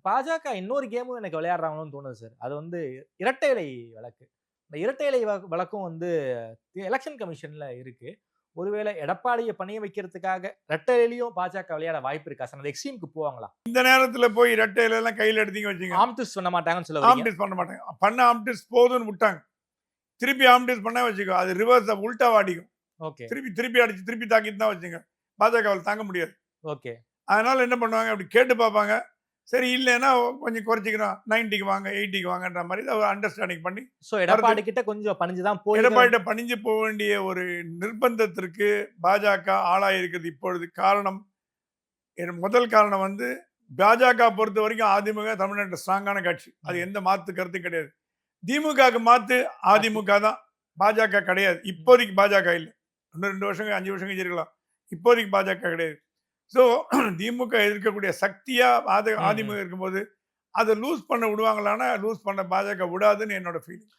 பாஜக இன்னொரு கேமும் எனக்கு விளையாடுறாங்களோன்னு தோணுது சார். அது வந்து இரட்டை இலை வழக்கு. இந்த இரட்டை இலை வழக்கும் வந்து எலக்ஷன் கமிஷன்ல இருக்கு. ஒருவேளை எடப்பாடிய பணிய வைக்கிறதுக்காக இரட்டை இலையிலயும் பாஜக விளையாட வாய்ப்பு இருக்கா சார்? அந்த எக்ஸ்ட்ரீம்க்கு போவாங்களா? இந்த நேரத்துல போய் இரட்டை இலைலாம் கையில எடுத்தீங்க வச்சுங்க, ஆர்ம் ட்விஸ்ட் பண்ண மாட்டாங்கன்னு சொல்ல வரீங்க. ஆம்டிஸ் பண்ண மாட்டாங்க. பண்ண ஆம்டிஸ் போதும்னு விட்டாங்க. திருப்பி ஆம்டிஸ் பண்ணா வச்சுக்கோ, அது ரிவர்ஸ் உல்டாவா அடிக்கும். ஓகே, திருப்பி திருப்பி அடிச்சு திருப்பி தாக்கிட்டு தான் வச்சுங்க, பாஜகவால தாங்க முடியாது. ஓகே. அதனால என்ன பண்ணுவாங்க, அப்படி கேட்டு பார்ப்பாங்க. சரி இல்லைன்னா கொஞ்சம் குறைச்சிக்கிறோம், 90க்கு வாங்க, 80க்கு வாங்கன்ற மாதிரி ஒரு அண்டர்ஸ்டாண்டிங் பண்ணி சோ எடப்பாடி கிட்ட கொஞ்சம் பணிஞ்சு தான் போய் எடப்பாடிட்ட பணிஞ்சு போக வேண்டிய ஒரு நிர்பந்தத்திற்கு பாஜக ஆளாயிருக்கிறது இப்பொழுது. காரணம், முதல் காரணம் வந்து பாஜக பொறுத்த வரைக்கும் அதிமுக தமிழ்நாட்டில் ஸ்ட்ராங்கான கட்சி. அது எந்த மாத்து கருத்தும் கிடையாது. திமுகவுக்கு மாத்து அதிமுக தான், பாஜக கிடையாது. இப்போதைக்கு பாஜக இல்லை. இன்னும் 2 வருஷம் 5 வருஷம் கழிச்சு இருக்கலாம். இப்போதைக்கு பாஜக கிடையாது. ஸோ திமுக எதிர்க்கக்கூடிய சக்தியா அதிமுக இருக்கும்போது அதை லூஸ் பண்ண விடுவாங்களான்னா லூஸ் பண்ண பாஜக விடாதுன்னு என்னோட ஃபீலிங்.